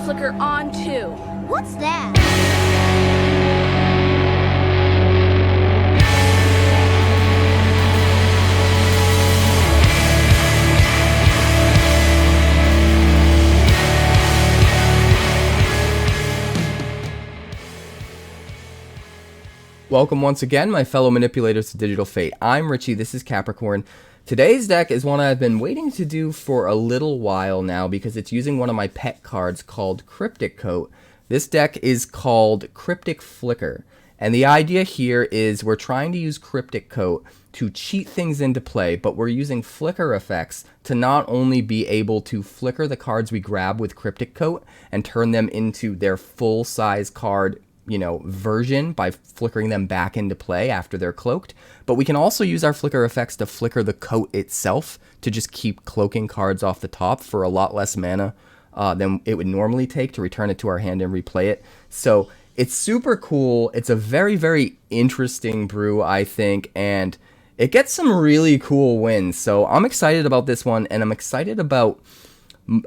flicker on too. What's that? Welcome once again, my fellow manipulators to Digital Fate. I'm Richie, this is Capricorn. Today's deck is one I've been waiting to do for a little while now because it's using one of my pet cards called Cryptic Coat. This deck is called Cryptic Flicker, and the idea here is we're trying to use Cryptic Coat to cheat things into play, but we're using flicker effects to not only be able to flicker the cards we grab with Cryptic Coat and turn them into their full-size card version by flickering them back into play after they're cloaked, but we can also use our flicker effects to flicker the coat itself to just keep cloaking cards off the top for a lot less mana than it would normally take to return it to our hand and replay it. So it's super cool. It's a very, very interesting brew, I think, and it gets some really cool wins. So I'm excited about this one, and I'm excited about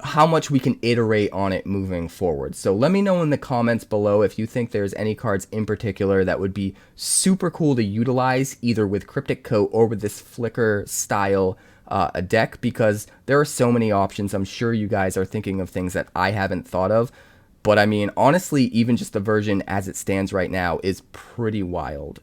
how much we can iterate on it moving forward. So let me know in the comments below if you think there's any cards in particular that would be super cool to utilize either with Cryptic Coat or with this flicker style a deck, because there are so many options. I'm sure you guys are thinking of things that I haven't thought of, but I mean, honestly, even just the version as it stands right now is pretty wild.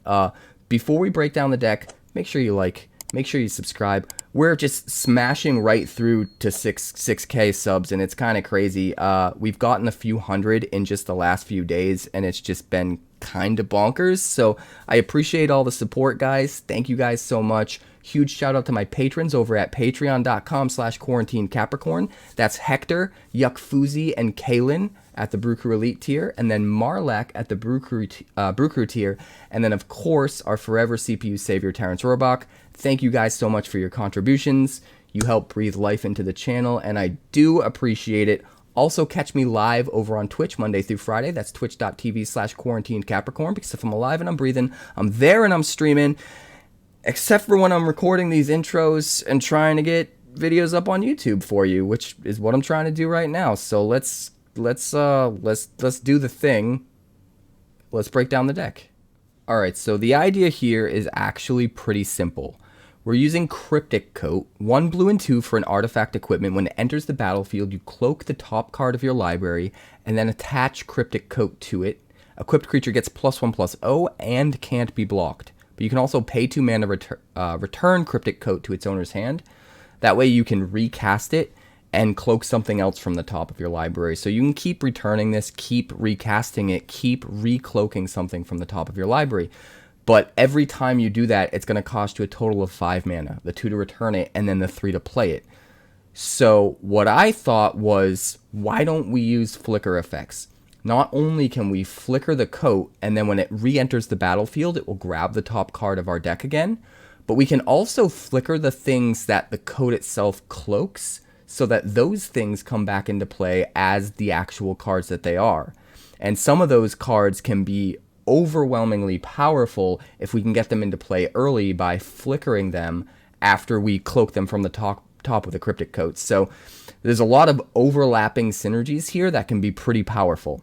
Before we break down the deck, make sure you like, make sure you subscribe. We're just smashing right through to 6K subs, and it's kind of crazy. We've gotten a few hundred in just the last few days, and it's just been kind of bonkers. So I appreciate all the support, guys. Thank you guys so much. Huge shout out to my patrons over at patreon.com/quarantinecapricorn. That's Hector, 𝐒𝐏𝐈𝐋𝐄𝐑, and Kaylin at the Brew Crew Elite tier, and then Marlak at the Brew Crew tier, and then of course our forever CPU savior 𝑇𝑒𝑟𝑟𝑎𝑛𝑐𝑒 Thank you guys so much for your contributions. You help breathe life into the channel, and I do appreciate it. Also, catch me live over on Twitch Monday through Friday. That's twitch.tv/quarantinecapricorn, because if I'm alive and I'm breathing, I'm there and I'm streaming, except for when I'm recording these intros and trying to get videos up on YouTube for you, which is what I'm trying to do right now. So let's do the thing. Let's break down the deck. All right, so the idea here is actually pretty simple. We're using Cryptic Coat, 1 blue and 2 for an artifact equipment. When it enters the battlefield, you cloak the top card of your library and then attach Cryptic Coat to it. Equipped creature gets +1/+0 and can't be blocked. But you can also pay 2 mana return Cryptic Coat to its owner's hand. That way you can recast it and cloak something else from the top of your library. So you can keep returning this, keep recasting it, keep recloaking something from the top of your library. But every time you do that, it's going to cost you a total of 5 mana, the 2 to return it, and then the 3 to play it. So what I thought was, why don't we use flicker effects? Not only can we flicker the coat, and then when it re-enters the battlefield, it will grab the top card of our deck again, but we can also flicker the things that the coat itself cloaks, so that those things come back into play as the actual cards that they are. And some of those cards can be overwhelmingly powerful if we can get them into play early by flickering them after we cloak them from the top of the Cryptic Coat. So there's a lot of overlapping synergies here that can be pretty powerful.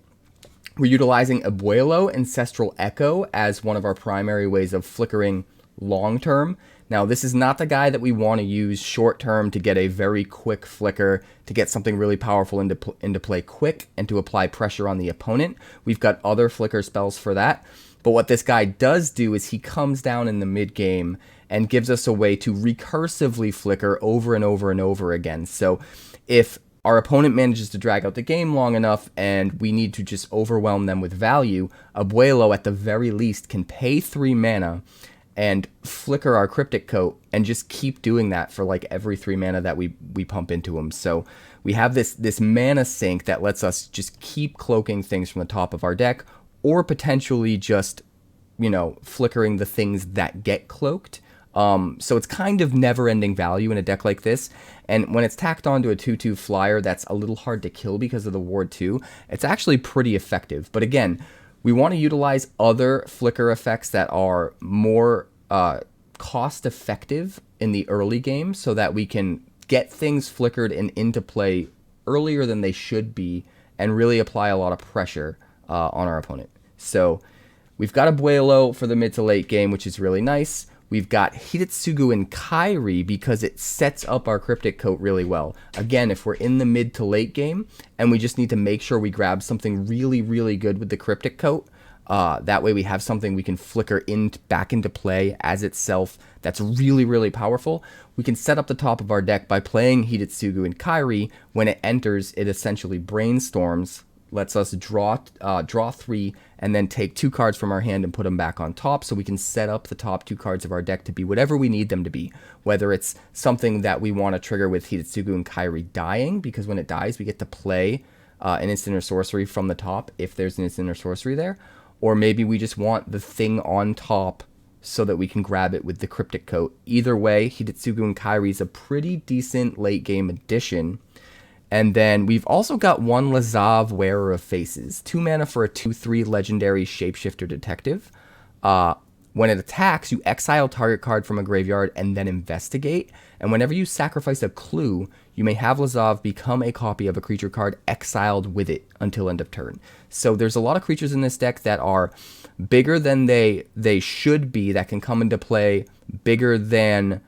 We're utilizing Abuelo, Ancestral Echo as one of our primary ways of flickering long term. Now, this is not the guy that we want to use short term to get a very quick flicker, to get something really powerful into play quick and to apply pressure on the opponent. We've got other flicker spells for that. But what this guy does do is he comes down in the mid game and gives us a way to recursively flicker over and over and over again. So if our opponent manages to drag out the game long enough and we need to just overwhelm them with value, Abuelo at the very least can pay 3 mana and flicker our Cryptic Coat and just keep doing that for like every 3 mana that we pump into him. So we have this mana sink that lets us just keep cloaking things from the top of our deck, or potentially just, flickering the things that get cloaked. So it's kind of never-ending value in a deck like this. And when it's tacked onto a 2/2 flyer that's a little hard to kill because of the Ward 2, it's actually pretty effective. But again, we want to utilize other flicker effects that are more cost-effective in the early game so that we can get things flickered and into play earlier than they should be and really apply a lot of pressure on our opponent. So we've got Abuelo for the mid to late game, which is really nice. We've got Hidetsugu and Kairi because it sets up our Cryptic Coat really well. Again, if we're in the mid to late game and we just need to make sure we grab something really, really good with the Cryptic Coat, that way we have something we can flicker back into play as itself that's really, really powerful. We can set up the top of our deck by playing Hidetsugu and Kairi. When it enters, it essentially brainstorms, lets us draw 3, and then take 2 cards from our hand and put them back on top, so we can set up the top 2 cards of our deck to be whatever we need them to be. Whether it's something that we want to trigger with Hidetsugu and Kairi dying, because when it dies, we get to play an instant or sorcery from the top if there's an instant or sorcery there. Or maybe we just want the thing on top so that we can grab it with the Cryptic Coat. Either way, Hidetsugu and Kairi is a pretty decent late game addition. And then we've also got 1 Lazav, Wearer of Faces. 2 mana for a 2/3 legendary shapeshifter detective. When it attacks, you exile target card from a graveyard and then investigate. And whenever you sacrifice a clue, you may have Lazav become a copy of a creature card exiled with it until end of turn. So there's a lot of creatures in this deck that are bigger than they should be, that can come into play bigger than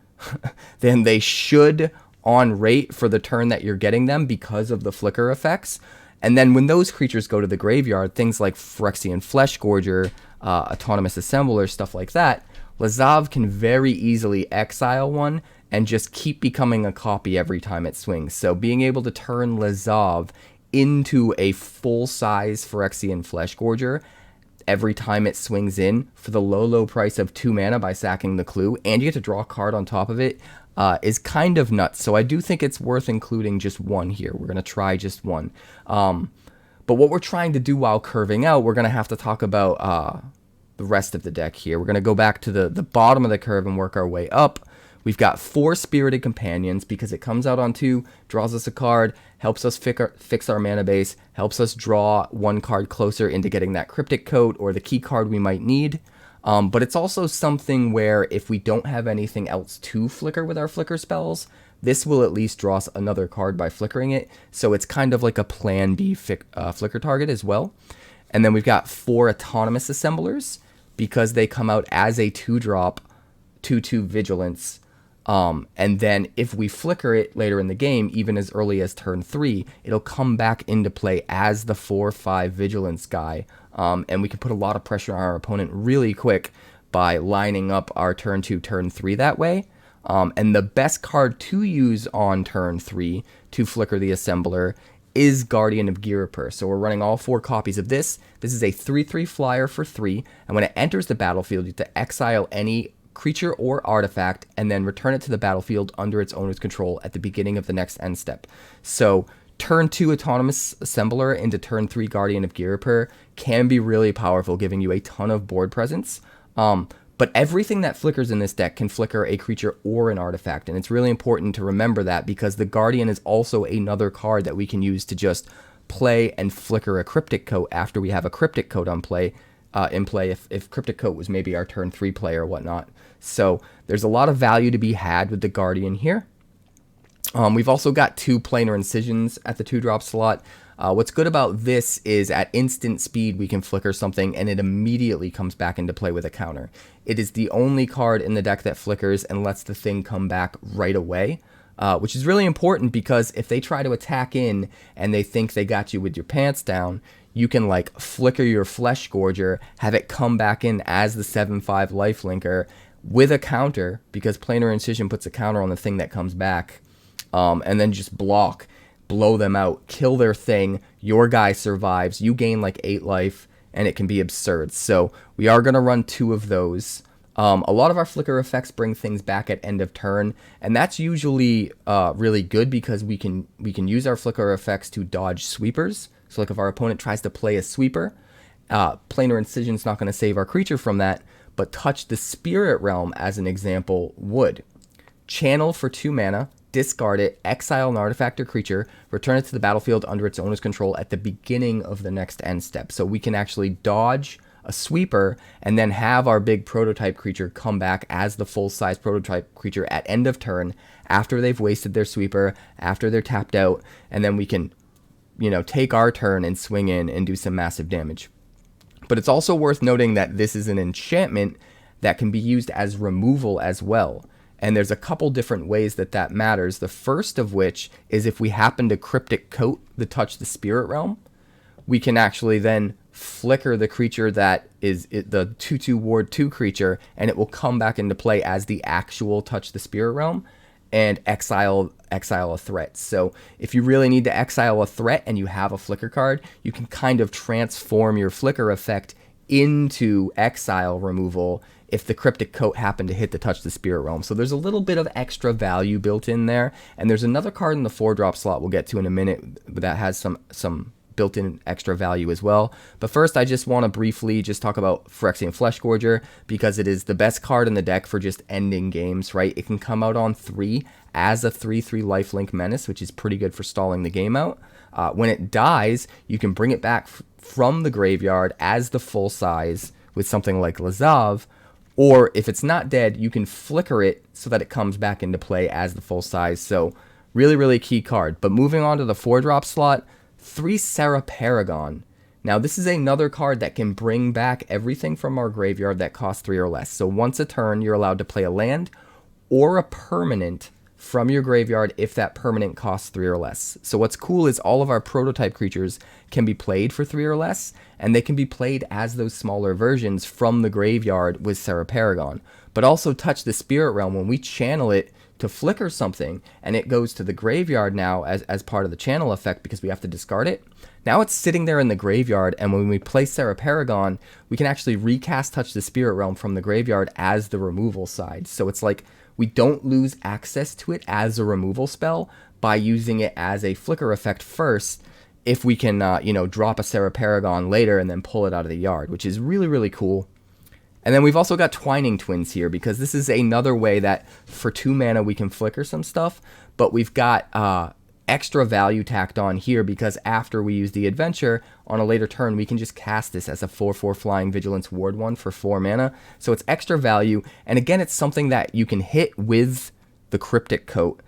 they should on rate for the turn that you're getting them because of the flicker effects. And then when those creatures go to the graveyard, things like Phyrexian Fleshgorger, Autonomous Assembler, stuff like that, Lazav can very easily exile one and just keep becoming a copy every time it swings. So being able to turn Lazav into a full-size Phyrexian Fleshgorger every time it swings in for the low price of 2 mana by sacking the clue, and you get to draw a card on top of it, is kind of nuts. So I do think it's worth including just 1 here. We're going to try just 1. But what we're trying to do while curving out, we're going to have to talk about the rest of the deck here. We're going to go back to the bottom of the curve and work our way up. We've got 4 Spirited Companions because it comes out on 2, draws us a card, helps us fix our mana base, helps us draw 1 card closer into getting that Cryptic Coat or the key card we might need. But it's also something where if we don't have anything else to flicker with our flicker spells, this will at least draw us another card by flickering it. So it's kind of like a plan B flicker target as well. And then we've got 4 Autonomous Assemblers because they come out as a 2-drop, 2/2 Vigilance. And then if we flicker it later in the game, even as early as turn 3, it'll come back into play as the 4/5 Vigilance guy. And we can put a lot of pressure on our opponent really quick by lining up our turn 2, turn 3 that way. And the best card to use on turn 3 to flicker the Assembler is Guardian of Ghirapur. So we're running all 4 copies of this. This is a 3/3 flyer for 3. And when it enters the battlefield, you have to exile any creature or artifact and then return it to the battlefield under its owner's control at the beginning of the next end step. So turn 2 Autonomous Assembler into turn 3 Guardian of Ghirapur can be really powerful, giving you a ton of board presence. But everything that flickers in this deck can flicker a creature or an artifact, and it's really important to remember that because the Guardian is also another card that we can use to just play and flicker a Cryptic Coat after we have a Cryptic Coat in play if Cryptic Coat was maybe our turn 3 play or whatnot. So there's a lot of value to be had with the Guardian here. We've also got 2 Planar Incisions at the 2-drop slot. What's good about this is at instant speed we can flicker something and it immediately comes back into play with a counter. It is the only card in the deck that flickers and lets the thing come back right away, which is really important because if they try to attack in and they think they got you with your pants down, you can like flicker your Fleshgorger, have it come back in as the 7/5 lifelinker with a counter because Planar Incision puts a counter on the thing that comes back, and then just blow them out, kill their thing, your guy survives, you gain like 8 life, and it can be absurd. So we are going to run 2 of those. A lot of our flicker effects bring things back at end of turn, and that's usually really good because we can use our flicker effects to dodge sweepers. So like if our opponent tries to play a sweeper, Planar Incision's not going to save our creature from that, but Touch the Spirit Realm, as an example, would. Channel for 2 mana, discard it, exile an artifact or creature, return it to the battlefield under its owner's control at the beginning of the next end step. So we can actually dodge a sweeper and then have our big prototype creature come back as the full-size prototype creature at end of turn after they've wasted their sweeper, after they're tapped out, and then we can you know, take our turn and swing in and do some massive damage. But it's also worth noting that this is an enchantment that can be used as removal as well. And there's a couple different ways that that matters. The first of which is if we happen to Cryptic Coat the Touch the Spirit Realm, we can actually then flicker the creature that is the 2/2 ward 2 creature, and it will come back into play as the actual Touch the Spirit Realm and exile a threat. So if you really need to exile a threat and you have a flicker card, you can kind of transform your flicker effect into exile removal if the Cryptic Coat happened to hit the Touch the Spirit Realm. So there's a little bit of extra value built in there. And there's another card in the 4-drop slot we'll get to in a minute that has some built-in extra value as well. But first, I just want to briefly just talk about Phyrexian Fleshgorger, because it is the best card in the deck for just ending games, right? It can come out on 3 as a 3/3 lifelink menace, which is pretty good for stalling the game out. When it dies, you can bring it back from the graveyard as the full size with something like Lazav, or if it's not dead, you can flicker it so that it comes back into play as the full size. So really, really key card. But moving on to the 4-drop slot, 3 Serra Paragon. Now this is another card that can bring back everything from our graveyard that costs 3 or less. So once a turn, you're allowed to play a land or a permanent from your graveyard if that permanent costs 3 or less. So what's cool is all of our prototype creatures can be played for 3 or less, and they can be played as those smaller versions from the graveyard with Serra Paragon. But also Touch the Spirit Realm, when we channel it to flicker something and it goes to the graveyard now as part of the channel effect because we have to discard it. Now it's sitting there in the graveyard, and when we play Serra Paragon, we can actually recast Touch the Spirit Realm from the graveyard as the removal side. So it's like we don't lose access to it as a removal spell by using it as a flicker effect first, if we can, you know, drop a Serra Paragon later and then pull it out of the yard, which is really, really cool. And then we've also got Twining Twins here, because this is another way that for 2 mana we can flicker some stuff, but we've got extra value tacked on here, because after we use the adventure on a later turn, we can just cast this as a 4/4 flying vigilance ward 1 for 4 mana. So it's extra value, and again, it's something that you can hit with the Cryptic Coat.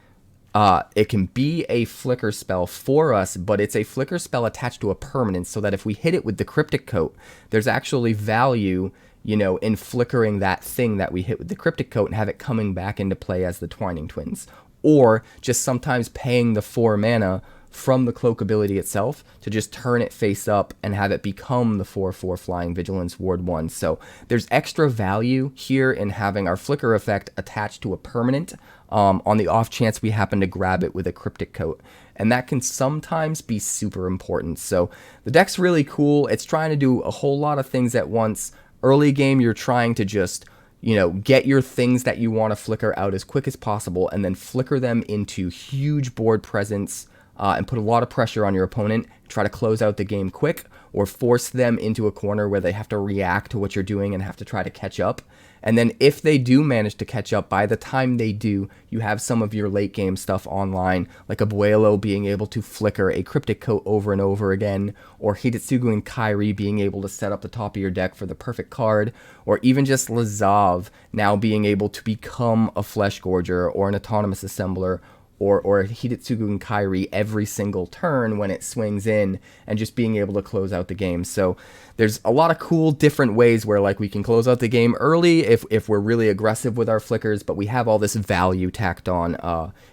It can be a flicker spell for us, but it's a flicker spell attached to a permanent, so that if we hit it with the Cryptic Coat, there's actually value, you know, in flickering that thing that we hit with the Cryptic Coat and have it coming back into play as the Twining Twins. Or just sometimes paying the 4 mana from the Cloak ability itself to just turn it face up and have it become the 4/4 flying vigilance ward 1. So there's extra value here in having our flicker effect attached to a permanent, on the off chance we happen to grab it with a Cryptic Coat. And that can sometimes be super important. So the deck's really cool. It's trying to do a whole lot of things at once. Early game, you're trying to just, you know, get your things that you want to flicker out as quick as possible, and then flicker them into huge board presence, and put a lot of pressure on your opponent. Try to close out the game quick, or force them into a corner where they have to react to what you're doing and have to try to catch up. And then if they do manage to catch up, by the time they do, you have some of your late game stuff online, like Abuelo being able to flicker a Cryptic Coat over and over again, or Hidetsugu and Kairi being able to set up the top of your deck for the perfect card, or even just Lazav now being able to become a Fleshgorger or an autonomous assembler, or Hidetsugu and Kairi every single turn when it swings in, and just being able to close out the game. So there's a lot of cool different ways where, like, we can close out the game early if we're really aggressive with our flickers, but we have all this value tacked on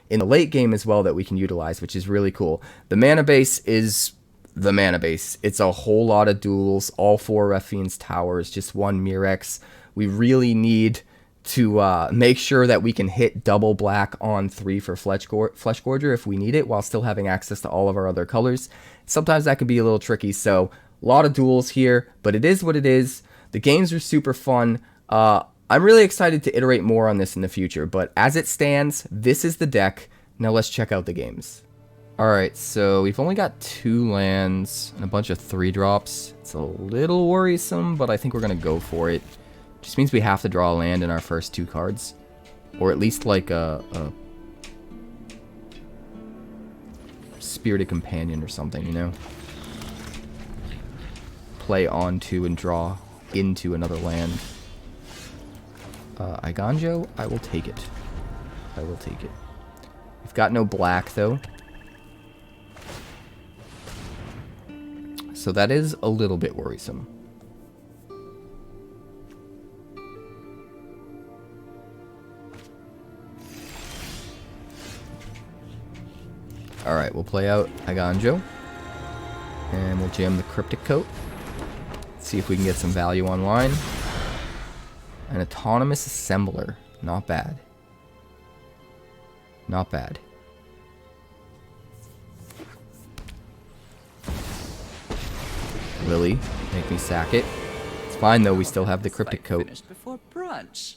in the late game as well that we can utilize, which is really cool. The mana base is the mana base. It's a whole lot of duels, all 4 Rephine's Towers, just 1 Mirrex. We really need to make sure that we can hit double black on 3 for Fleshgorger if we need it, while still having access to all of our other colors. Sometimes that can be a little tricky, so a lot of duels here, but it is what it is. The games are super fun. I'm really excited to iterate more on this in the future, but as it stands, this is the deck. Now let's check out the games. Alright, so we've only got 2 lands and a bunch of 3-drops. It's a little worrisome, but I think we're going to go for it. Just means we have to draw a land in our first 2 cards. Or at least like a Spirited Companion or something, you know? Play onto and draw into another land. Eiganjo, I will take it. I will take it. We've got no black, though. So that is a little bit worrisome. Alright, we'll play out Eiganjo. And we'll jam the Cryptic Coat. See if we can get some value online. An Autonomous Assembler. Not bad. Not bad. Lily, make me sack it. It's fine though, we still have the Cryptic Coat. Before brunch.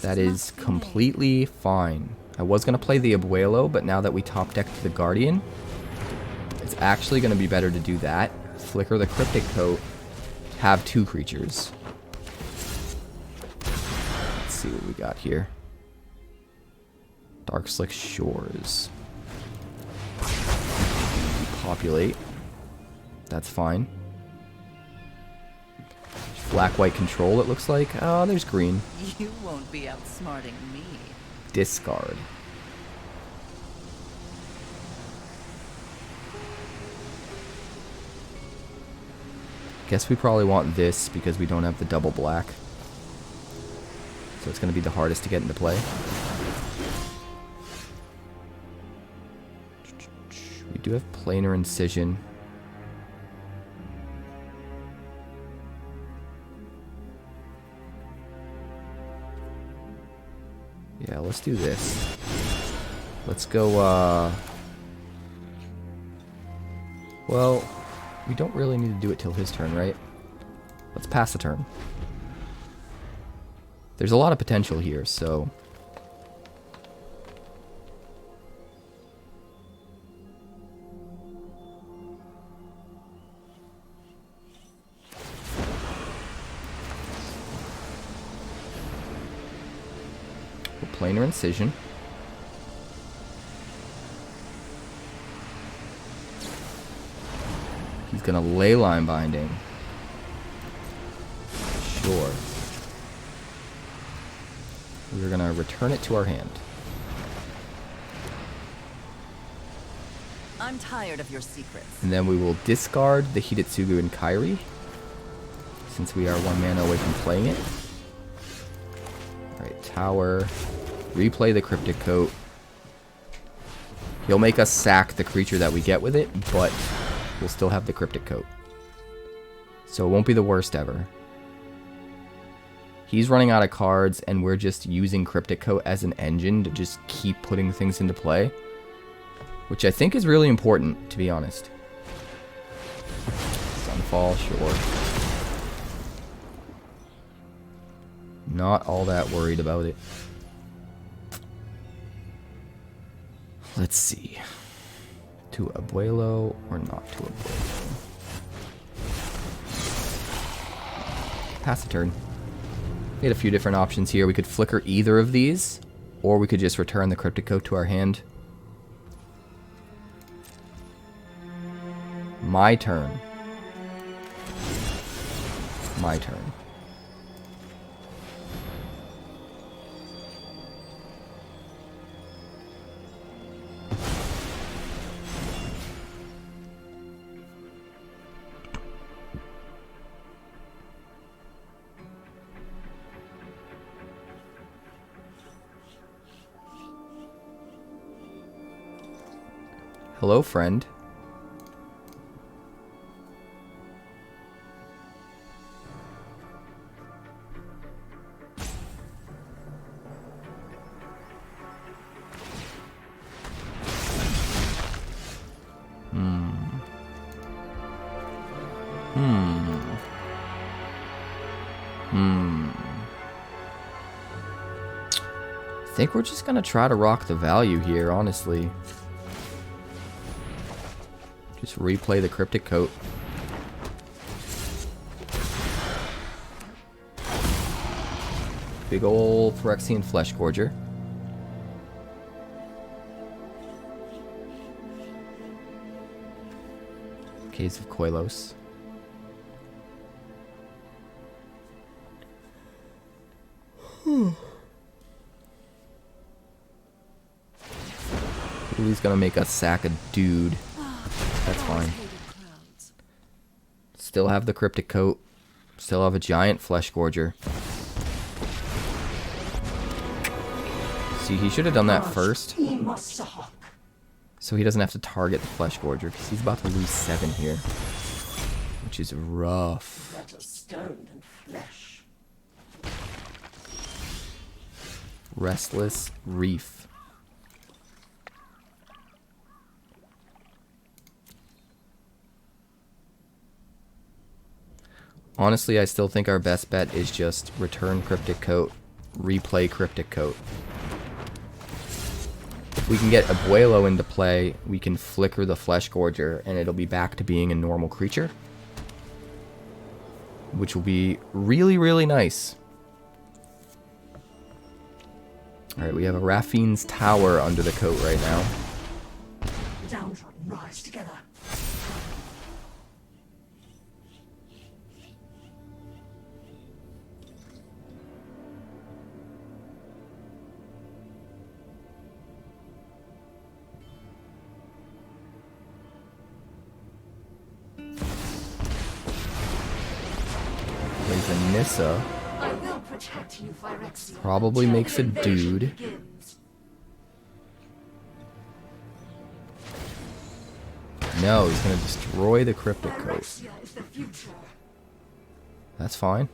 That is completely fine. I was going to play the Abuelo, but now that we top decked the Guardian, it's actually going to be better to do that. Flicker the Cryptic Coat, have 2 creatures. Let's see what we got here. Darkslick Shores. Populate. That's fine. Black-white control, it looks like. Oh, there's green. You won't be outsmarting me. Discard. Guess we probably want this because we don't have the double black. So it's going to be the hardest to get into play. We do have Planar Incision. Yeah, let's do this. Let's go, well, we don't really need to do it till his turn, right? Let's pass the turn. There's a lot of potential here, so... Planar Incision. He's gonna Leyline Binding. Sure. We're gonna return it to our hand. I'm tired of your secrets. And then we will discard the Hidetsugu and Kairi, since we are 1 mana away from playing it. Alright, Tower. Replay the Cryptic Coat. He'll make us sack the creature that we get with it, but we'll still have the Cryptic Coat. So it won't be the worst ever. He's running out of cards, and we're just using Cryptic Coat as an engine to just keep putting things into play. Which I think is really important, to be honest. Sunfall, sure. Not all that worried about it. Let's see. To Abuelo or not to Abuelo? Pass the turn. We had a few different options here. We could flicker either of these, or we could just return the Cryptic Coat to our hand. My turn. My turn. Hello, friend. I think we're just gonna try to rock the value here, honestly. Just replay the Cryptic Coat. Big ol' Phyrexian Fleshgorger. Caves of Koilos. Ooh, he's gonna make us sack a dude. That's fine. Still have the Cryptic Coat. Still have a giant Fleshgorger. See, he should have done that first. So he doesn't have to target the Fleshgorger, because he's about to lose 7 here. Which is rough. Restless Reef. Honestly, I still think our best bet is just return Cryptic Coat, replay Cryptic Coat. If we can get Abuelo into play, we can flicker the Fleshgorger, and it'll be back to being a normal creature. Which will be really, really nice. Alright, we have a Raffine's Tower under the coat right now. Downtrodden rise together. Plays a Nissa. I will protect you, Phyrexian. Probably makes a dude. No, he's gonna destroy the Cryptic Coat. Phyrexia is the future. That's fine.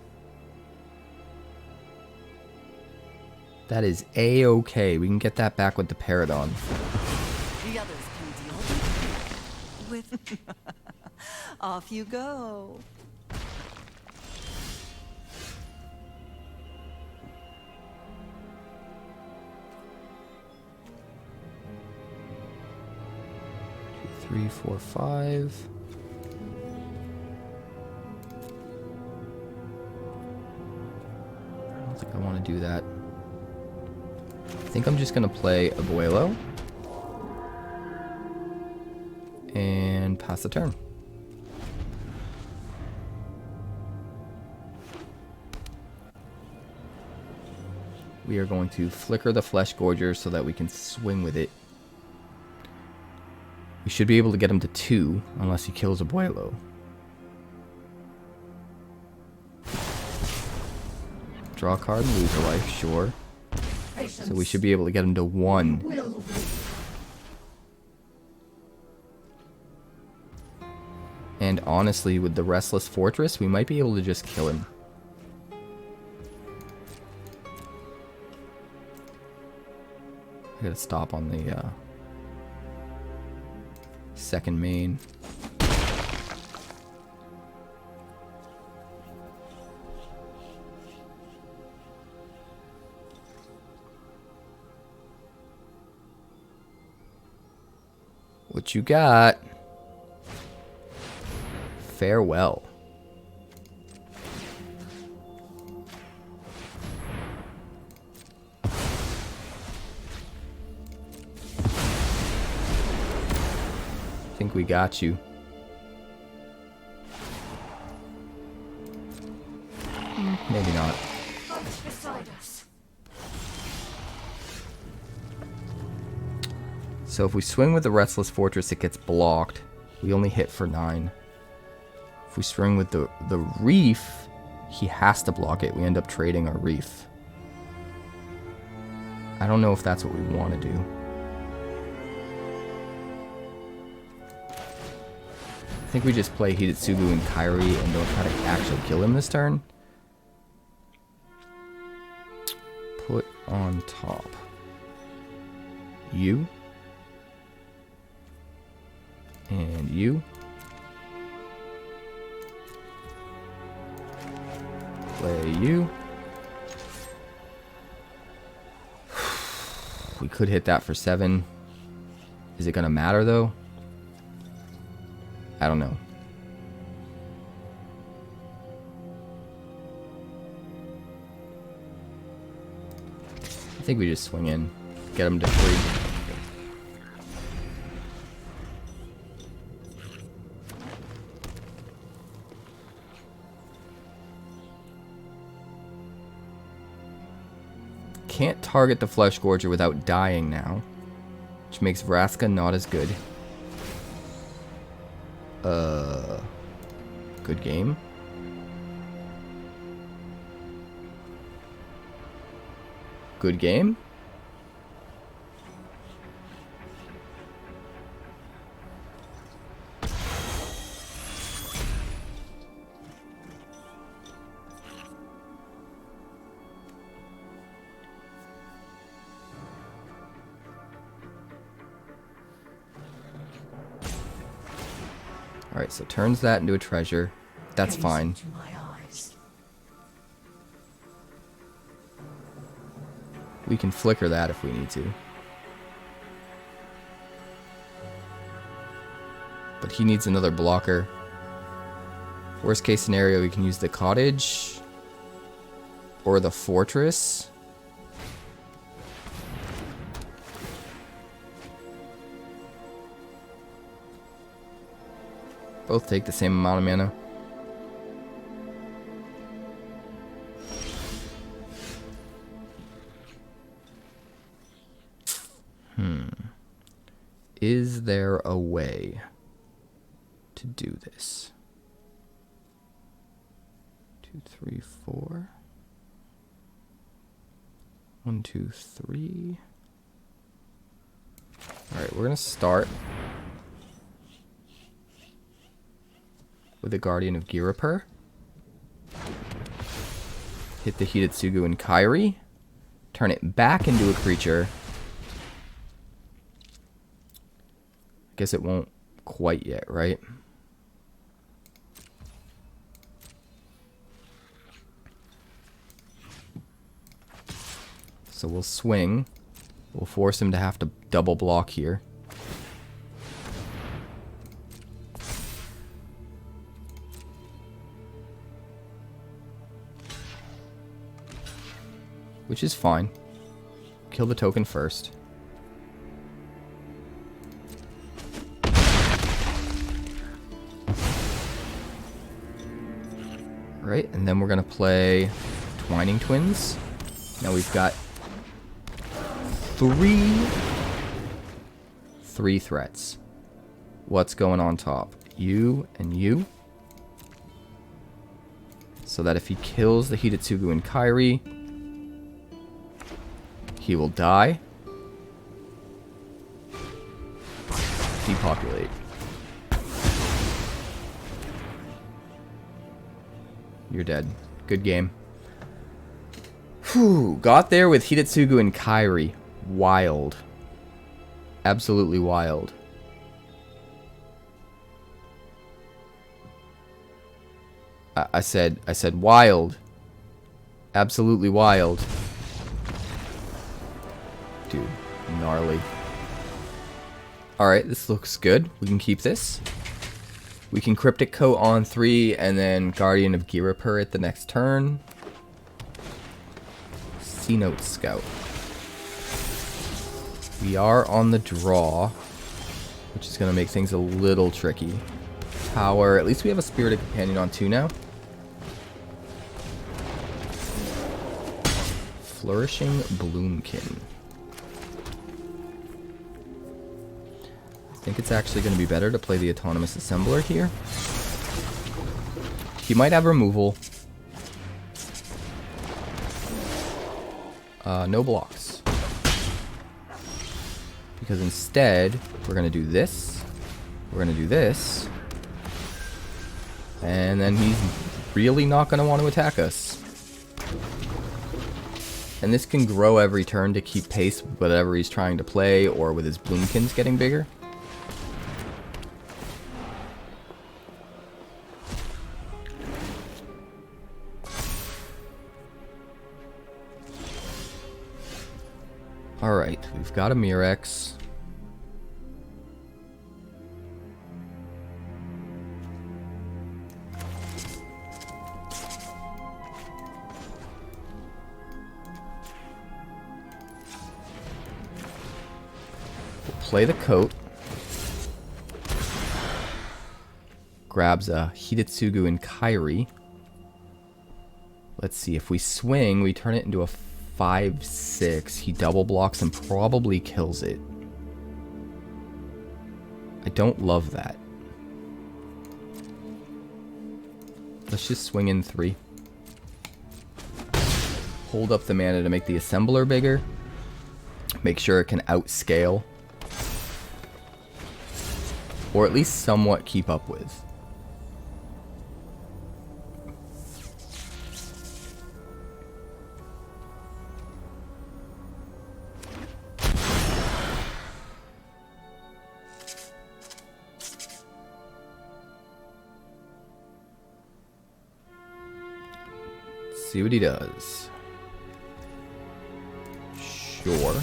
That is A-okay. We can get that back with the Paragon. The others can deal with. Off you go. Three, 4, 5. I don't think I want to do that. I think I'm just going to play Abuelo. And pass the turn. We are going to flicker the Fleshgorger so that we can swing with it. We should be able to get him to 2, unless he kills Abuelo. Draw a card and lose a life, sure. So we should be able to get him to 1. And honestly, with the Restless Fortress, we might be able to just kill him. I gotta stop on the second main. What you got? Farewell. I think we got you. Maybe not. So if we swing with the Restless Fortress, it gets blocked. We only hit for 9. If we swing with the Reef, he has to block it. We end up trading our Reef. I don't know if that's what we want to do. I think we just play Hidetsugu and Kairi and don't try to actually kill him this turn. Put on top. You. And you. Play you. We could hit that for 7. Is it going to matter though? I don't know. I think we just swing in. Get him to 3. Can't target the Fleshgorger without dying now. which makes Vraska not as good. Good game. Good game. Alright, so turns that into a treasure. That's Gaze fine. into my eyes. We can flicker that if we need to. But he needs another blocker. Worst case scenario, we can use the cottage. Or the fortress. Both take the same amount of mana. Is there a way to do this? 2, 3, 4. 1, 2, 3. Alright, we're gonna start with the Guardian of Ghirapur. Hit the Hidetsugu and Kairi. Turn it back into a creature. Guess it won't quite yet, right? So we'll swing. We'll force him to have to double block here. Which is fine. Kill the token first. Right, and then we're gonna play Twining Twins. Now we've got three threats. What's going on top? You and you. So that if he kills the Hidetsugu and Kairi, he will die. Depopulate. You're dead. Good game. Whew, got there with Hidetsugu and Kairi. Wild. Absolutely wild. I said wild. Absolutely wild. Dude, gnarly. Alright, this looks good. We can keep this. We can Cryptic Coat on 3 and then Guardian of Ghirapur at the next turn. C-Note Scout. We are on the draw, which is going to make things a little tricky. Power, at least we have a Spirited Companion on 2 now. Flourishing Bloomkin. I think it's actually going to be better to play the Autonomous Assembler here. He might have removal. No blocks. Because instead, we're going to do this. We're going to do this. And then he's really not going to want to attack us. And this can grow every turn to keep pace with whatever he's trying to play, or with his Bloomkins getting bigger. Alright, we've got a Mirex. We'll play the coat. Grabs a Hidetsugu and Kairi. Let's see, if we swing, we turn it into a 5/6. He double blocks and probably kills it. I don't love that. Let's just swing in 3. Hold up the mana to make the assembler bigger. Make sure it can outscale. Or at least somewhat keep up with. See what he does. Sure.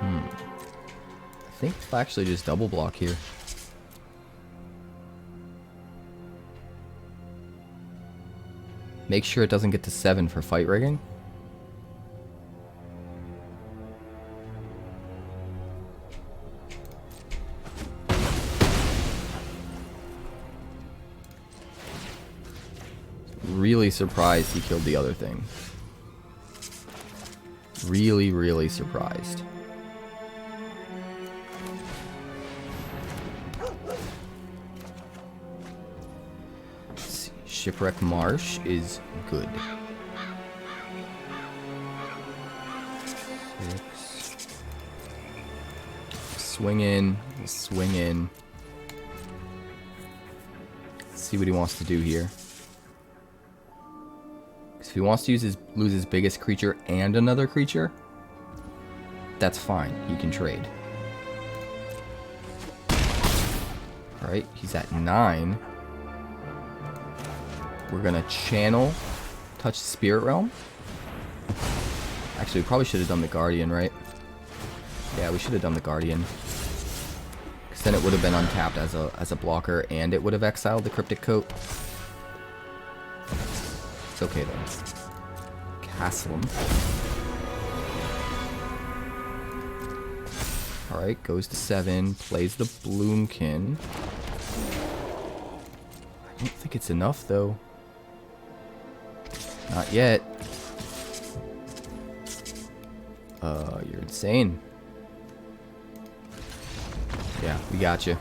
I think I'll actually just double block here. Make sure it doesn't get to 7 for fight rigging. Really surprised he killed the other thing. Really, really surprised. Let's see. Shipwreck Marsh is good. 6. Swing in. Swing in. Let's see what he wants to do here. If he wants to lose his biggest creature and another creature, that's fine. He can trade. Alright, he's at 9. We're gonna channel, touch the Spirit Realm. Actually, we probably should have done the Guardian, right? Yeah, we should have done the Guardian. Because then it would have been untapped as a blocker, and it would have exiled the Cryptic Coat. It's okay though. Castle him. Alright, goes to 7. Plays the Bloomkin. I don't think it's enough though. Not yet. You're insane. Yeah, we got you.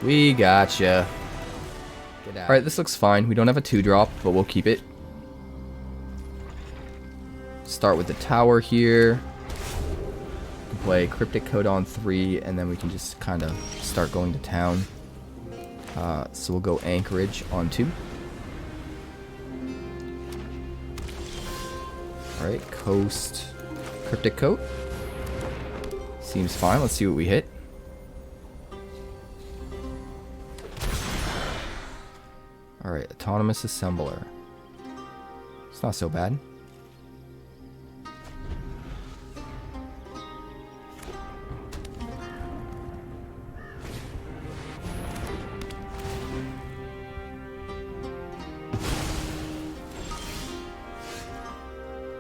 We got you. Alright, this looks fine. We don't have a 2-drop, but we'll keep it. Start with the tower here. Play Cryptic Coat on 3, and then we can just kind of start going to town. So we'll go Anchorage on 2. Alright, Coast, Cryptic Coat. Seems fine. Let's see what we hit. Alright, Autonomous Assembler. It's not so bad.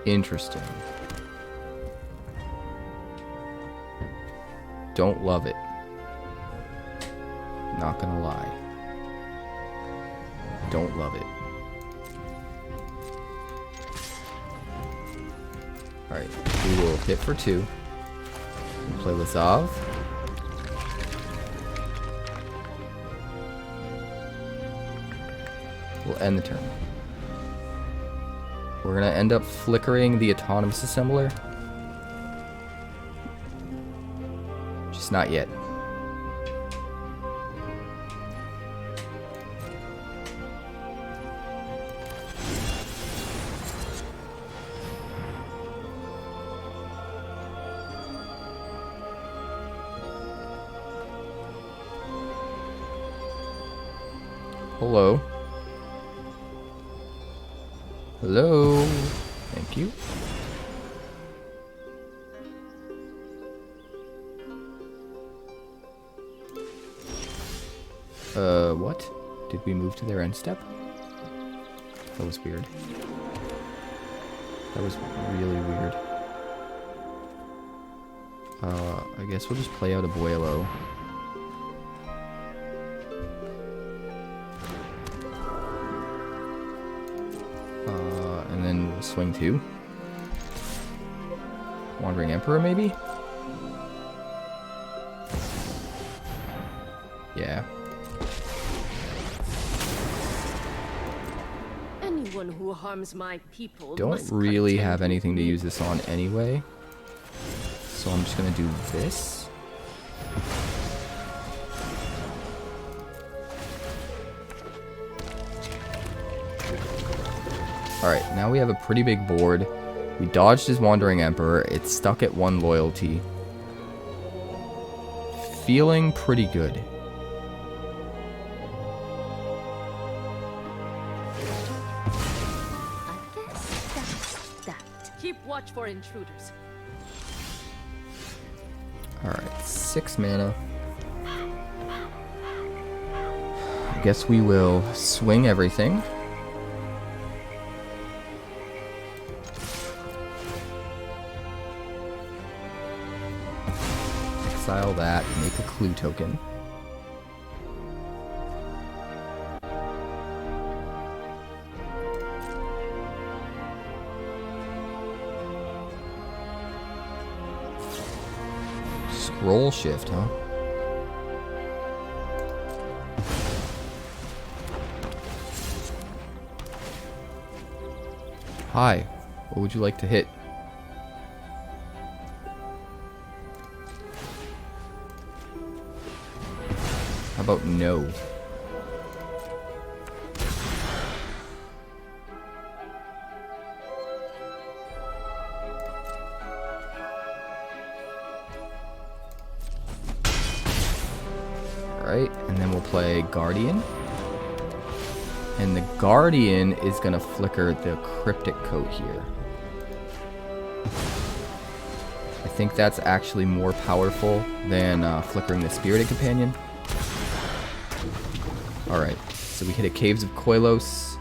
Interesting. Don't love it. Not gonna lie. Don't love it. Alright, we will hit for 2. We'll play Lazav. We'll end the turn. We're gonna end up flickering the Autonomous Assembler. Just not yet. Hello. Hello. Thank you. What? Did we move to their end step? That was weird. That was really weird. I guess we'll just play out Abuelo. swing too. Wandering Emperor, maybe? Yeah. Anyone who harms my people Don't must really contend have anything to with use this on anyway. So I'm just gonna do this. Alright, now we have a pretty big board. We dodged his Wandering Emperor. It's stuck at 1 loyalty. Feeling pretty good. I guess that's that. Keep watch for intruders. Alright, 6 mana. I guess we will swing everything. Exile that, make a clue token. Scroll shift, huh? Hi, what would you like to hit? How about no? Alright, and then we'll play Guardian. And the Guardian is going to flicker the Cryptic Coat here. I think that's actually more powerful than flickering the Spirited Companion. Alright, so we hit a Caves of Koilos,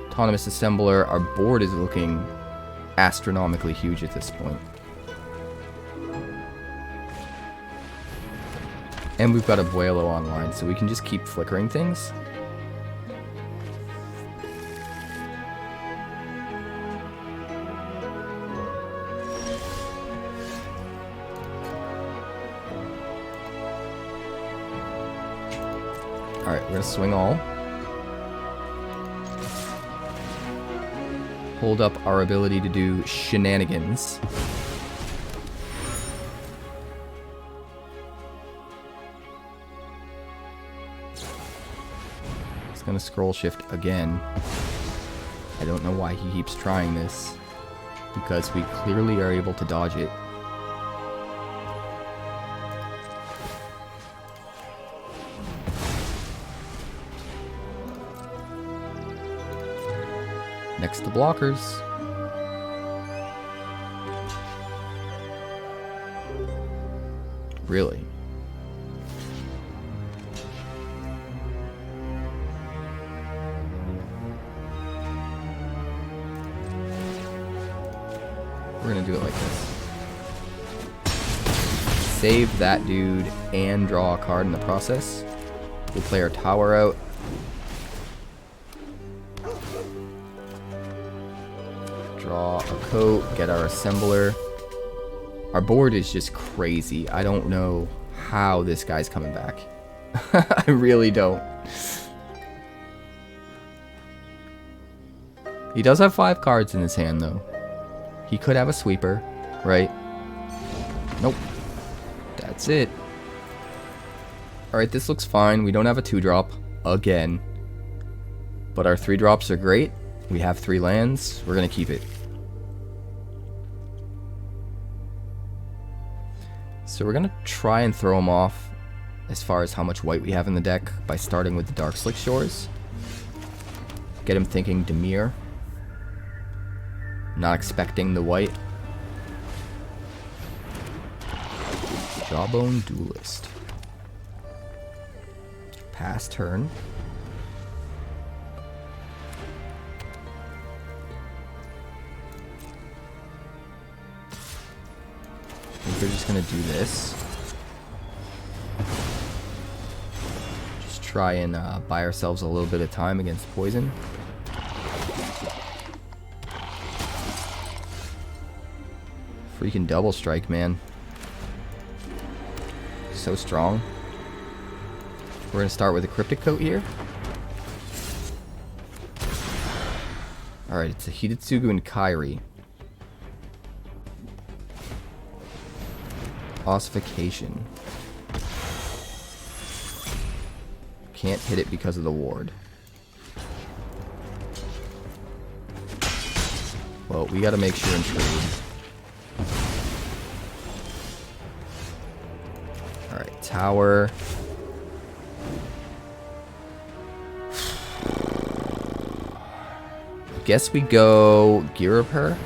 Autonomous Assembler. Our board is looking astronomically huge at this point. And we've got Abuelo online, so we can just keep flickering things. Alright, we're gonna swing all. Hold up our ability to do shenanigans. He's gonna scroll shift again. I don't know why he keeps trying this, because we clearly are able to dodge it. Next to blockers. Really? We're gonna do it like this. Save that dude and draw a card in the process. We'll play our tower out. Draw a coat, get our assembler. Our board is just crazy. I don't know how this guy's coming back. I really don't. He does have 5 cards in his hand, though. He could have a sweeper, right? Nope. That's it. Alright, this looks fine. We don't have a 2-drop. Again. But our 3-drops are great. We have 3 lands. We're going to keep it. So we're going to try and throw him off as far as how much white we have in the deck by starting with the Darkslick Shores. Get him thinking Dimir. Not expecting the white. Jawbone Duelist. Pass turn. I think we're just gonna do this. Just try and buy ourselves a little bit of time against poison. Freaking double strike, man. So strong. We're gonna start with a Cryptic Coat here. Alright, it's a Hidetsugu and Kairi. Ossification. Can't hit it because of the ward. Well, we gotta make sure and trade. Alright, tower. Guess we go Ghirapur.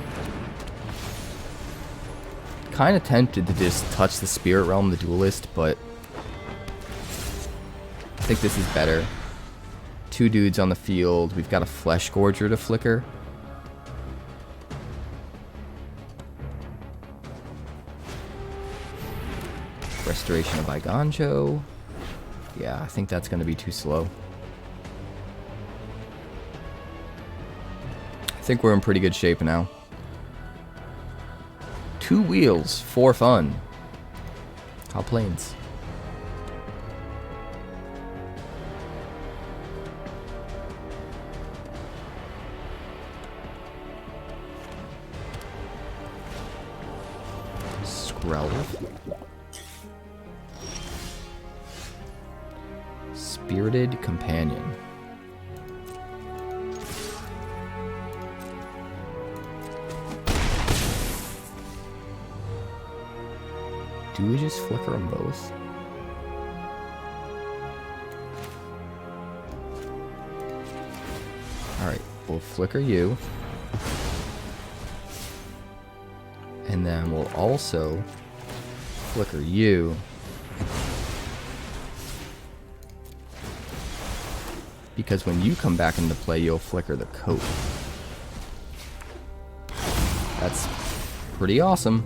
Kind of tempted to just touch the Spirit Realm, the Duelist, but I think this is better. 2 dudes on the field. We've got a Fleshgorger to flicker. Restoration of 𝐼𝐋𝐄𝐑. Yeah, I think that's going to be too slow. I think we're in pretty good shape now. 2 wheels for fun. How planes? Skrell. Spirited Companion. Do we just flicker them both? Alright, we'll flicker you. And then we'll also flicker you. Because when you come back into play, you'll flicker the coat. That's pretty awesome.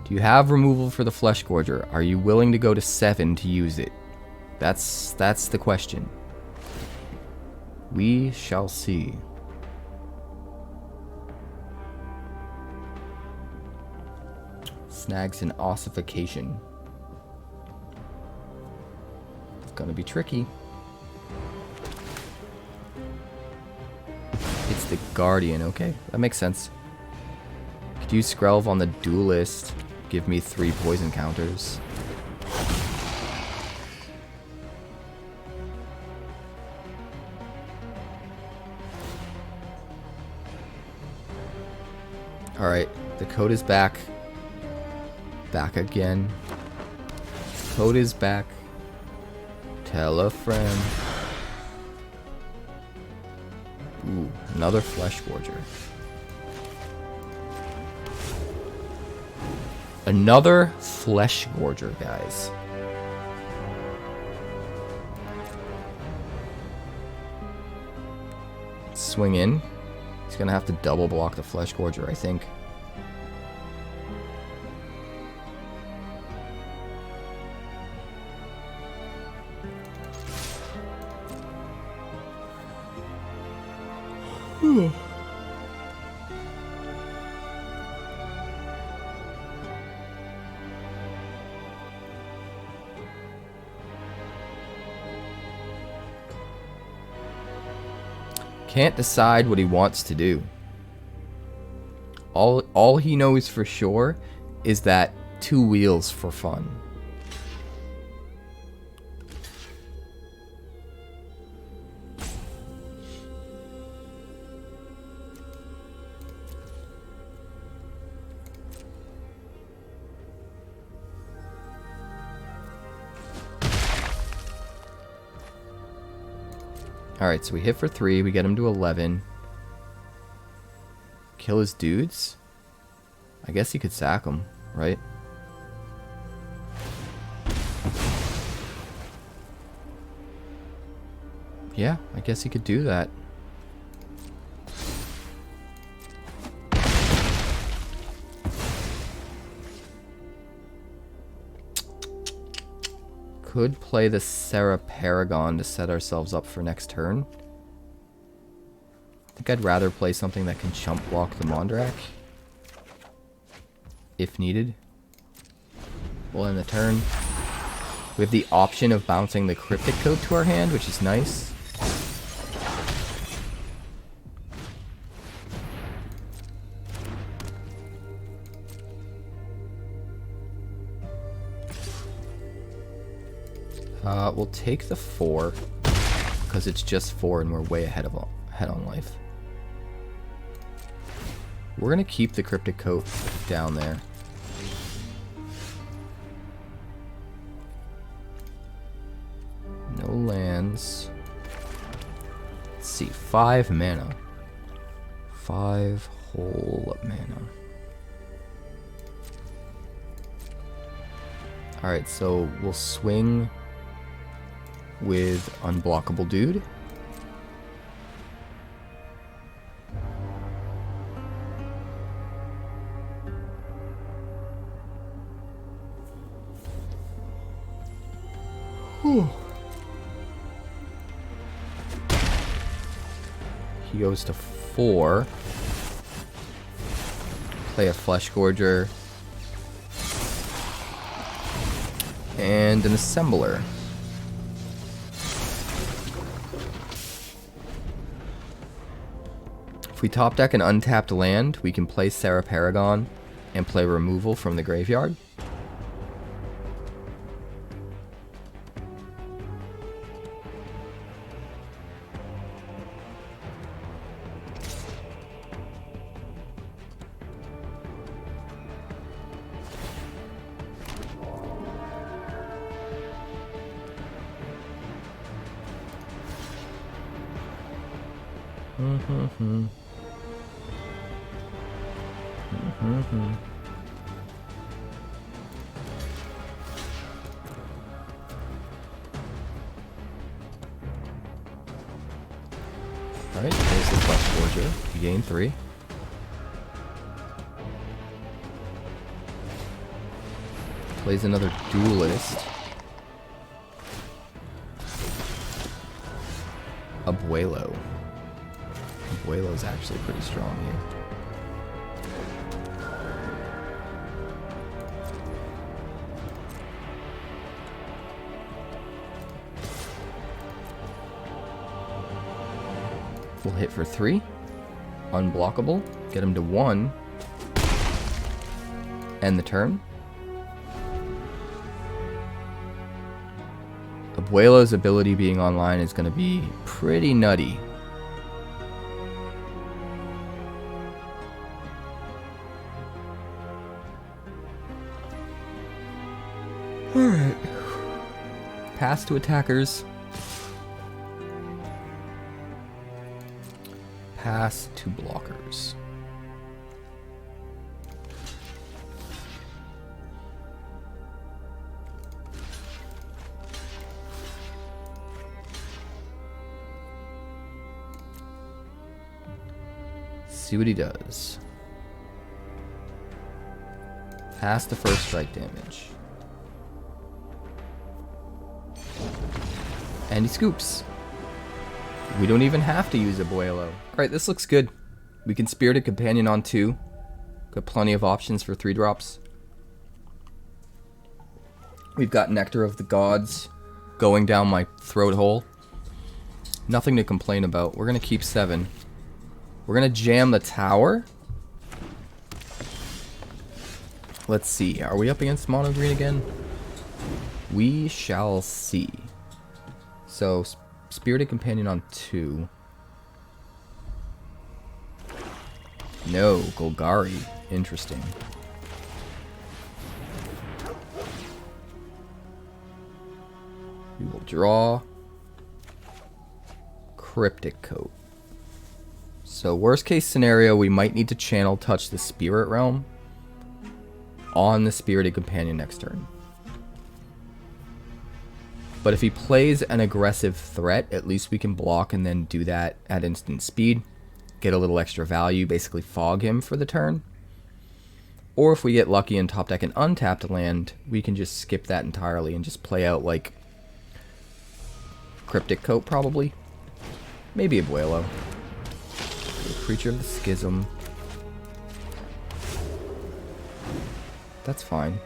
Do you have removal for the Fleshgorger? Are you willing to go to 7 to use it? That's the question. We shall see. Snags and ossification. It's gonna be tricky. It's the Guardian, okay, that makes sense. Could use Skrelv on the Duelist. Give me 3 poison counters. Alright, the code is back. Back again. Code is back. Tell a friend. Ooh, another Fleshgorger. Another Fleshgorger, guys. Swing in. He's gonna have to double block the Fleshgorger, I think. Can't decide what he wants to do. All he knows for sure is that 2 wheels for fun. Alright, so we hit for 3, we get him to 11. Kill his dudes? I guess he could sack them, right? Yeah, I guess he could do that. Could play the Serra Paragon to set ourselves up for next turn. I think I'd rather play something that can chump block the Mondrak. if needed. We'll end the turn. We have the option of bouncing the Cryptic Coat to our hand, which is nice. We'll take the 4 because it's just 4 and we're way ahead on life. We're gonna keep the Cryptic Coat down there. No lands. Let's see, 5 mana. 5 whole mana. Alright, so we'll swing with Unblockable Dude. Whew. He goes to 4. Play a Fleshgorger. And an Assembler. If we top deck an untapped land, we can play Serra Paragon and play removal from the graveyard. Alright, there's the Fleshgorger. You gain 3. Plays another Duelist. Abuelo. Abuelo's actually pretty strong here. We'll hit for 3. Unblockable. Get him to 1. End the turn. Abuelo's ability being online is going to be pretty nutty. Alright. Pass to attackers. Pass to blockers. See what he does. Pass the first strike damage. And he scoops. We don't even have to use Abuelo. Alright, this looks good. We can Spirited Companion on 2. Got plenty of options for 3-drops. We've got Nectar of the Gods going down my throat hole. Nothing to complain about. We're going to keep 7. We're going to jam the tower. Let's see. Are we up against mono green again? We shall see. So, Spirited Companion on 2. No, Golgari. Interesting. We will draw Cryptic Coat. So, worst case scenario, we might need to channel touch the Spirit Realm on the Spirited Companion next turn. But if he plays an aggressive threat, at least we can block and then do that at instant speed. Get a little extra value, basically fog him for the turn. Or if we get lucky and top deck an untapped land, we can just skip that entirely and just play out like Cryptic Coat probably. Maybe Abuelo. Creature of the Schism. That's fine.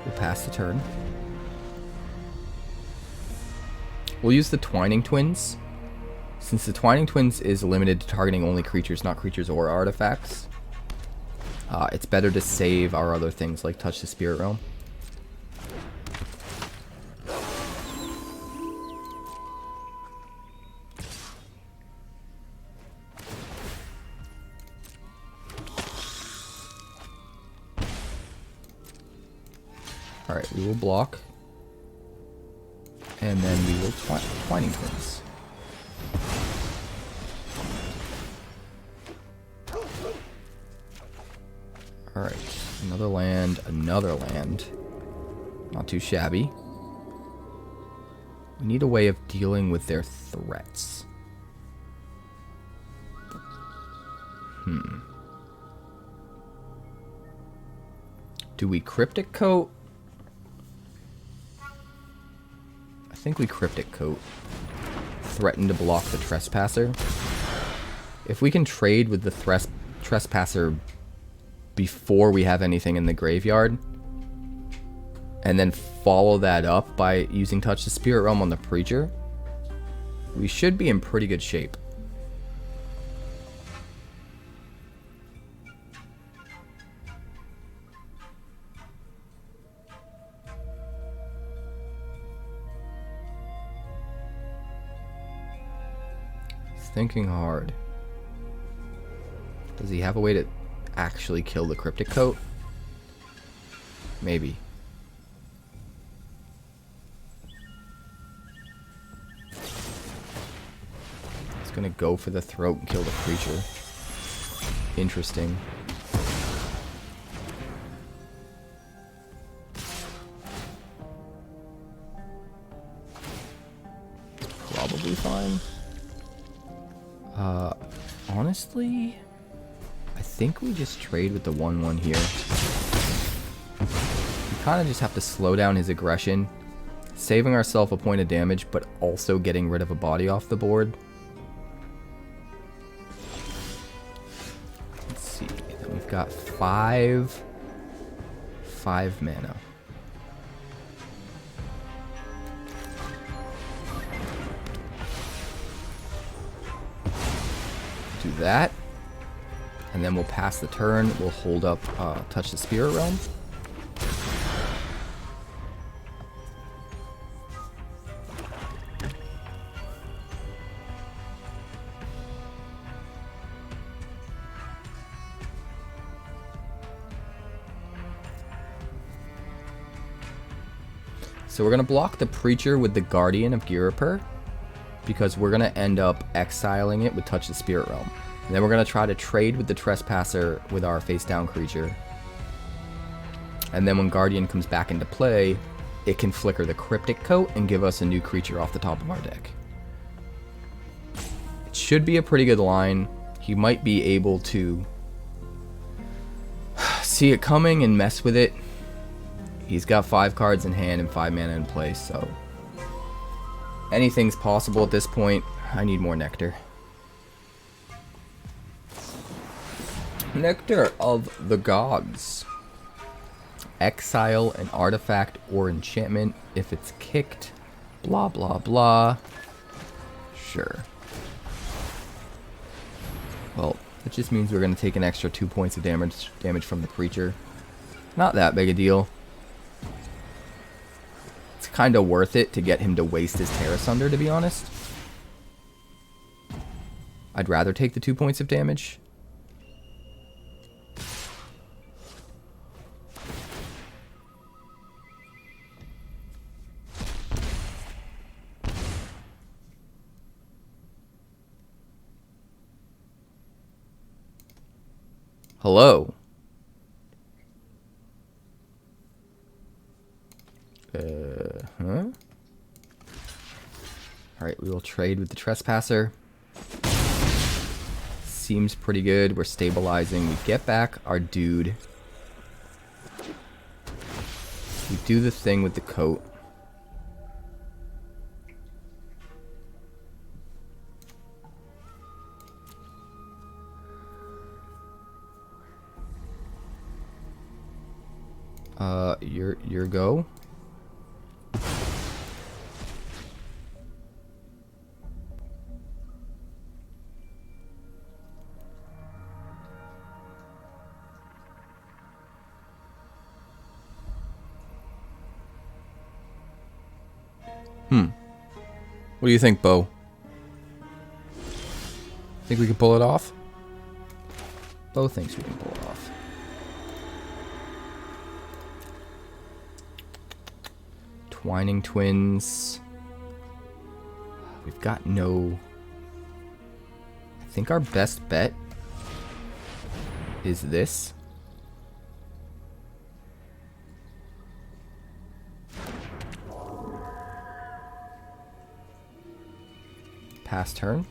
We'll pass the turn. We'll use the Twining Twins. Since the Twining Twins is limited to targeting only creatures, not creatures or artifacts, it's better to save our other things like Touch the Spirit Realm. Alright, we will block. And then we will Twining Twins. Alright, another land, another land. Not too shabby. We need a way of dealing with their threats. Do we Cryptic Coat? I think we Cryptic Coat. Threaten to block the Trespasser. If we can trade with the Trespasser before we have anything in the graveyard, and then follow that up by using Touch the Spirit Realm on the Preacher, we should be in pretty good shape. Thinking hard. Does he have a way to actually kill the Cryptic Coat? Maybe. He's gonna go for the throat and kill the creature. Interesting. Probably fine. Honestly, I think we just trade with the 1/1 here. We kind of just have to slow down his aggression, saving ourselves a point of damage, but also getting rid of a body off the board. Let's see. Then we've got 5 mana. Do that, and then we'll pass the turn. We'll hold up Touch the Spirit Realm. So we're going to block the Preacher with the Guardian of Ghirapur, because we're going to end up exiling it with Touch the Spirit Realm. And then we're going to try to trade with the Trespasser with our face-down creature. And then when Guardian comes back into play, it can flicker the Cryptic Coat and give us a new creature off the top of our deck. It should be a pretty good line. He might be able to see it coming and mess with it. He's got 5 cards in hand and 5 mana in play, so anything's possible at this point. I need more Nectar. Nectar of the Gods. Exile an artifact or enchantment if it's kicked. Blah, blah, blah. Sure. Well, that just means we're going to take an extra 2 points of damage from the Preacher. Not that big a deal. It's kind of worth it to get him to waste his Terra Sunder, to be honest. I'd rather take the 2 points of damage. Hello. Alright, we will trade with the Trespasser. Seems pretty good. We're stabilizing. We get back our dude. We do the thing with the coat. Your go. What do you think, Bo? Think we can pull it off? Bo thinks we can pull it off. Twining Twins. We've got no... I think our best bet is this. Pass turn.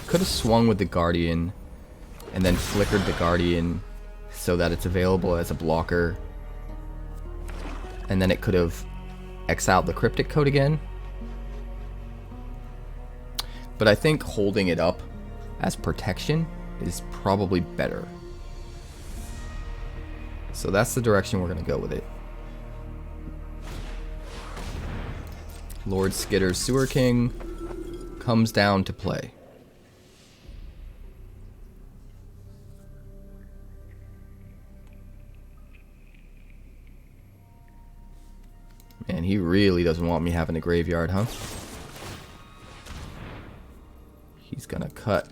Could have swung with the Guardian and then flickered the Guardian so that it's available as a blocker. And then it could have exiled the Cryptic Coat again. But I think holding it up as protection is probably better. So that's the direction we're going to go with it. Lord Skitter's Sewer King comes down to play. Man, he really doesn't want me having a graveyard, huh? He's gonna cut.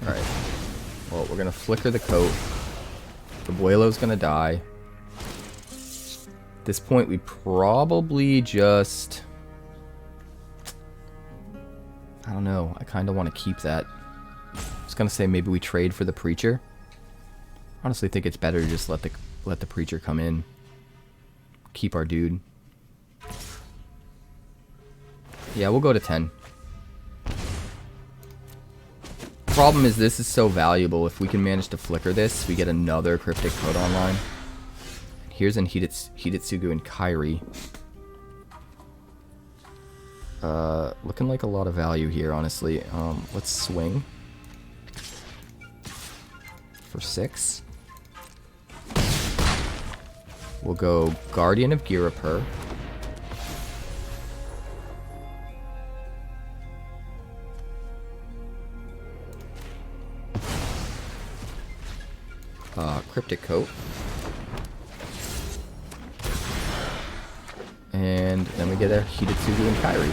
Alright. Well, we're gonna flicker the coat. The Abuelo's gonna die. At this point, we probably just... I don't know. I kind of want to keep that. I was gonna say maybe we trade for the Preacher. I honestly think it's better to just let the Preacher come in. Keep our dude. Yeah, we'll go to 10. Problem is this is so valuable. If we can manage to flicker this, we get another Cryptic Coat online. Here's an 𝐒𝐿𝐿 and Kairi. Looking like a lot of value here, honestly. Let's swing for 6. We'll go Guardian of Ghirapur. Cryptic Coat. And then we get a Hidetsugu and Kairi.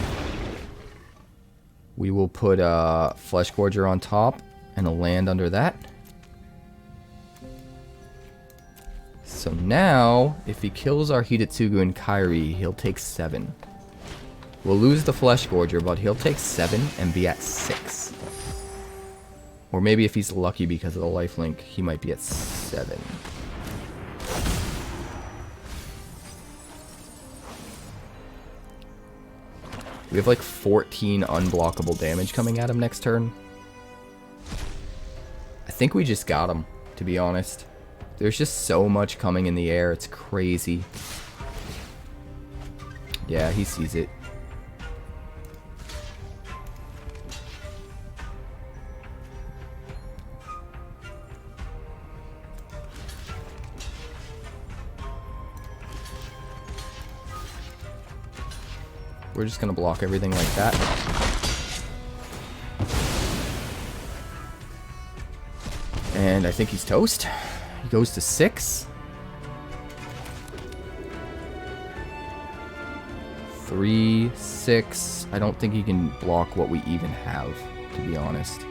We will put Fleshgorger on top and a land under that. So now, if he kills our 𝐒𝐿𝐿 and Kairi, he'll take 7. We'll lose the Fleshgorger, but he'll take 7 and be at 6. Or maybe if he's lucky because of the lifelink, he might be at 7. We have like 14 unblockable damage coming at him next turn. I think we just got him, to be honest. There's just so much coming in the air, it's crazy. Yeah, he sees it. We're just gonna block everything like that. And I think he's toast. He goes to 6. 3, 6. I don't think he can block what we even have, to be honest.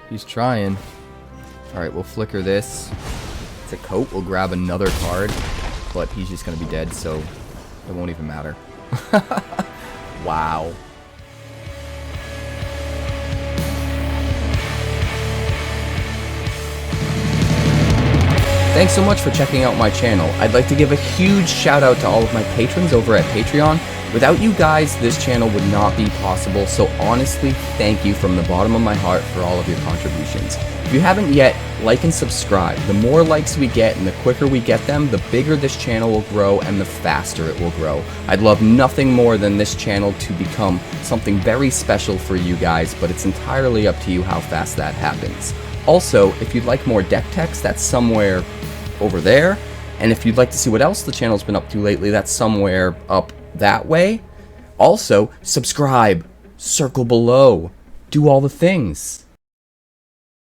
He's trying. Alright, we'll flicker this. It's a coat. We'll grab another card. But he's just going to be dead, so it won't even matter. Wow. Thanks so much for checking out my channel. I'd like to give a huge shout out to all of my patrons over at Patreon. Without you guys, this channel would not be possible, so honestly, thank you from the bottom of my heart for all of your contributions. If you haven't yet, like and subscribe. The more likes we get and the quicker we get them, the bigger this channel will grow and the faster it will grow. I'd love nothing more than this channel to become something very special for you guys, but it's entirely up to you how fast that happens. Also, if you'd like more deck text, that's somewhere over there. And if you'd like to see what else the channel's been up to lately, that's somewhere up that way. Also, subscribe, circle below, do all the things.